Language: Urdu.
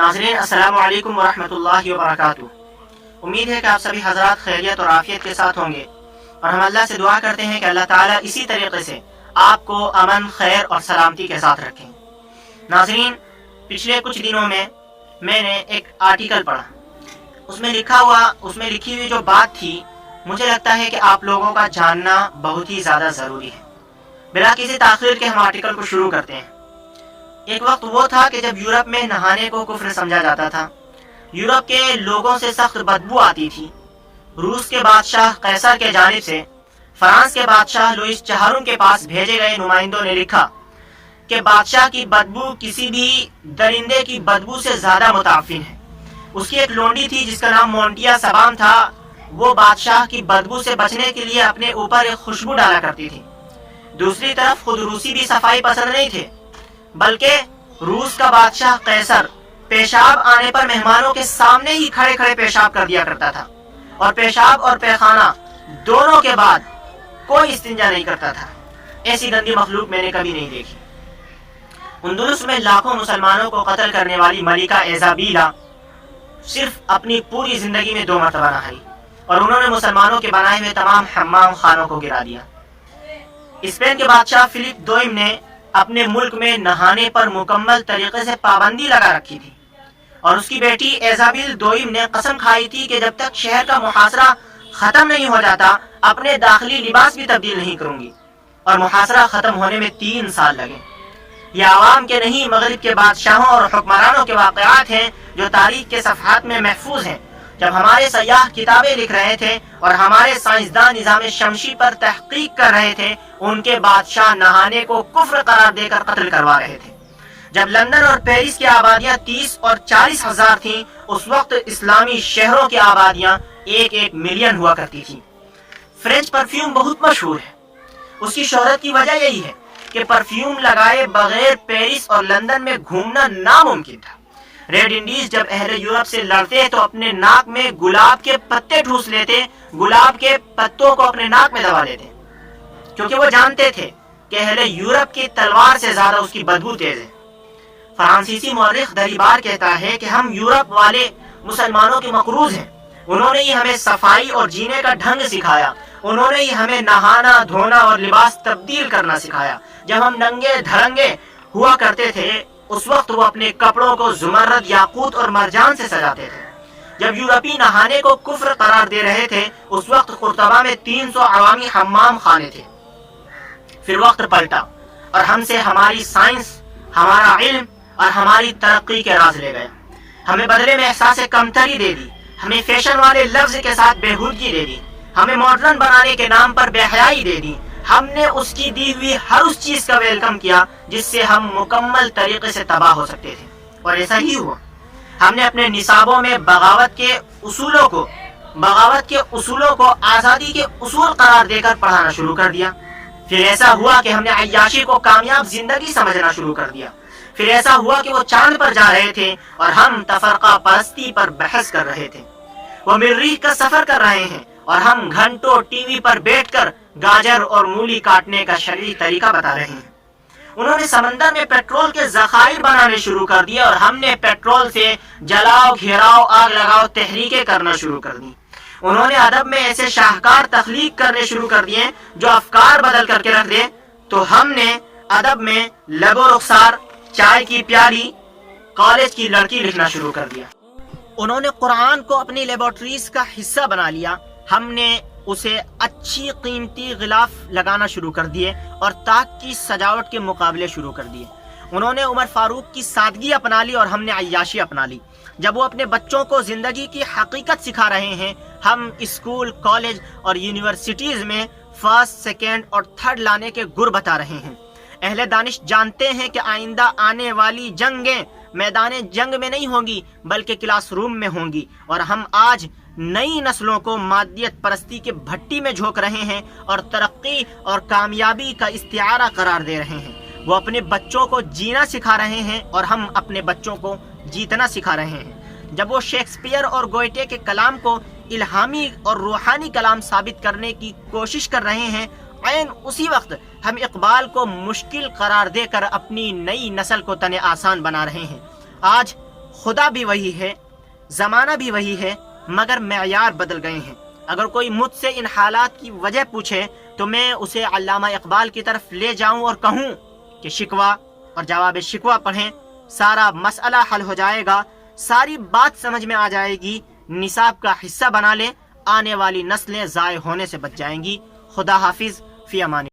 ناظرین السلام علیکم ورحمۃ اللہ وبرکاتہ۔ امید ہے کہ آپ سبھی حضرات خیریت اور عافیت کے ساتھ ہوں گے، اور ہم اللہ سے دعا کرتے ہیں کہ اللہ تعالیٰ اسی طریقے سے آپ کو امن، خیر اور سلامتی کے ساتھ رکھیں۔ ناظرین، پچھلے کچھ دنوں میں نے ایک آرٹیکل پڑھا، اس میں لکھی ہوئی جو بات تھی، مجھے لگتا ہے کہ آپ لوگوں کا جاننا بہت ہی زیادہ ضروری ہے۔ بلا کسی تاخیر کے ہم آرٹیکل کو شروع کرتے ہیں۔ ایک وقت وہ تھا کہ جب یورپ میں نہانے کو کفر سمجھا جاتا تھا، یورپ کے لوگوں سے سخت بدبو آتی تھی۔ روس کے بادشاہ قیصر کے جانب سے فرانس کے بادشاہ لوئس چہارم کے پاس بھیجے گئے نمائندوں نے لکھا کہ بادشاہ کی بدبو کسی بھی درندے کی بدبو سے زیادہ متعفن ہے۔ اس کی ایک لونڈی تھی جس کا نام مونٹیا سبام تھا، وہ بادشاہ کی بدبو سے بچنے کے لیے اپنے اوپر ایک خوشبو ڈالا کرتی تھی۔ دوسری طرف خود روسی بھی صفائی پسند نہیں تھے، بلکہ روس کا بادشاہ قیصر پیشاب آنے پر مہمانوں کے سامنے ہی کھڑے کھڑے پیشاب کر دیا کرتا تھا، اور پیشاب اور پیخانہ دونوں کے بعد کوئی استنجا نہیں کرتا تھا۔ ایسی گندی مخلوق میں نے کبھی نہیں دیکھی۔ اندلس میں لاکھوں مسلمانوں کو قتل کرنے والی ملکہ ایزابیلا صرف اپنی پوری زندگی میں 2 مرتبہ نہائی، اور انہوں نے مسلمانوں کے بنائے ہوئے تمام حمام خانوں کو گرا دیا۔ اسپین کے بادشاہ فلپ دوئم نے اپنے ملک میں نہانے پر مکمل طریقے سے پابندی لگا رکھی تھی، اور اس کی بیٹی ایزابیل دوئم نے قسم کھائی تھی کہ جب تک شہر کا محاصرہ ختم نہیں ہو جاتا اپنے داخلی لباس بھی تبدیل نہیں کروں گی، اور محاصرہ ختم ہونے میں 3 سال لگے۔ یہ عوام کے نہیں، مغرب کے بادشاہوں اور حکمرانوں کے واقعات ہیں جو تاریخ کے صفحات میں محفوظ ہیں۔ جب ہمارے سیاح کتابیں لکھ رہے تھے اور ہمارے سائنسداں نظام شمسی پر تحقیق کر رہے تھے، ان کے بادشاہ نہانے کو کفر قرار دے کر قتل کروا رہے تھے۔ جب لندن اور پیرس کی آبادیاں 30 اور 40 ہزار تھیں، اس وقت اسلامی شہروں کی آبادیاں 1 ملین ہوا کرتی تھیں۔ فرینچ پرفیوم بہت مشہور ہے۔ اس کی شہرت کی وجہ یہی ہے کہ پرفیوم لگائے بغیر پیرس اور لندن میں گھومنا ناممکن تھا۔ ریڈ انڈیز جب اہل یورپ سے لڑتے تو اپنے ناک میں گلاب کے پتے ٹھوس لیتے، گلاب کے پتوں کو اپنے ناک میں دبا لیتے، کیونکہ وہ جانتے تھے کہ اہل یورپ کی تلوار سے زیادہ اس کی بدبو تیز ہے۔ فرانسیسی مورخ دریبار کہتا ہے کہ ہم یورپ والے مسلمانوں کے مقروض ہیں۔ انہوں نے ہی ہمیں صفائی اور جینے کا ڈھنگ سکھایا، انہوں نے ہی ہمیں نہانا، دھونا اور لباس تبدیل کرنا سکھایا۔ جب ہم ننگے دھڑنگے ہوا کرتے تھے، اس وقت وہ اپنے کپڑوں کو زمرد، یاقوت اور مرجان سے سجاتے تھے۔ جب یورپی نہانے کو کفر قرار دے رہے تھے، اس وقت قرطبہ میں 300 عوامی حمام خانے تھے۔ پھر وقت پلٹا اور ہم سے ہماری سائنس، ہمارا علم اور ہماری ترقی کے راز لے گئے۔ ہمیں بدلے میں احساس کمتری دے دی، ہمیں فیشن والے لفظ کے ساتھ بےہودگی دے دی، ہمیں ماڈرن بنانے کے نام پر بے حیائی دے دی۔ ہم نے اس کی دی ہوئی ہر اس چیز کا ویلکم کیا جس سے ہم مکمل طریقے سے تباہ ہو سکتے تھے، اور ایسا ہی ہوا۔ ہم نے اپنے نصابوں میں بغاوت کے اصولوں کو آزادی کے اصول قرار دے کر پڑھانا شروع کر دیا۔ پھر ایسا ہوا کہ ہم نے عیاشی کو کامیاب زندگی سمجھنا شروع کر دیا۔ پھر ایسا ہوا کہ وہ چاند پر جا رہے تھے اور ہم تفرقہ پرستی پر بحث کر رہے تھے۔ وہ مریخ کا سفر کر رہے ہیں اور ہم گھنٹوں ٹی وی پر بیٹھ کر گاجر اور مولی کاٹنے کا شرعی طریقہ بتا رہے ہیں۔ انہوں نے سمندر میں پیٹرول کے ذخائر بنانے شروع کر دیے، اور ہم نے پیٹرول سے جلاؤ، گھیراؤ، آگ لگاؤ تحریکیں کرنا شروع کر دی۔ انہوں نے ادب میں ایسے شاہکار تخلیق کرنے شروع کر دیے جو افکار بدل کر کے رکھ دے، تو ہم نے ادب میں لب و رخسار، چائے کی پیالی، کالج کی لڑکی لکھنا شروع کر دیا۔ انہوں نے قرآن کو اپنی لیبارٹریز کا حصہ بنا لیا، ہم نے اسے اچھی قیمتی غلاف لگانا شروع کر دیے اور طاق کی سجاوٹ کے مقابلے شروع کر دیے۔ انہوں نے عمر فاروق کی سادگی اپنا لی اور ہم نے عیاشی اپنا لی۔ جب وہ اپنے بچوں کو زندگی کی حقیقت سکھا رہے ہیں، ہم اسکول، کالج اور یونیورسٹیز میں فرسٹ، سیکنڈ اور تھرڈ لانے کے گر بتا رہے ہیں۔ اہل دانش جانتے ہیں کہ آئندہ آنے والی جنگیں میدان جنگ میں نہیں ہوں گی بلکہ کلاس روم میں ہوں گی، اور ہم آج نئی نسلوں کو مادیت پرستی کے بھٹی میں جھونک رہے ہیں اور ترقی اور کامیابی کا استعارہ قرار دے رہے ہیں۔ وہ اپنے بچوں کو جینا سکھا رہے ہیں اور ہم اپنے بچوں کو جیتنا سکھا رہے ہیں۔ جب وہ شیکسپیئر اور گوئٹے کے کلام کو الہامی اور روحانی کلام ثابت کرنے کی کوشش کر رہے ہیں، عین اسی وقت ہم اقبال کو مشکل قرار دے کر اپنی نئی نسل کو تن آسان بنا رہے ہیں۔ آج خدا بھی وہی ہے، زمانہ بھی وہی ہے، مگر معیار بدل گئے ہیں۔ اگر کوئی مجھ سے ان حالات کی وجہ پوچھے تو میں اسے علامہ اقبال کی طرف لے جاؤں اور کہوں کہ شکوہ اور جواب شکوہ پڑھیں، سارا مسئلہ حل ہو جائے گا، ساری بات سمجھ میں آ جائے گی، نصاب کا حصہ بنا لیں، آنے والی نسلیں ضائع ہونے سے بچ جائیں گی۔ خدا حافظ، فی امان۔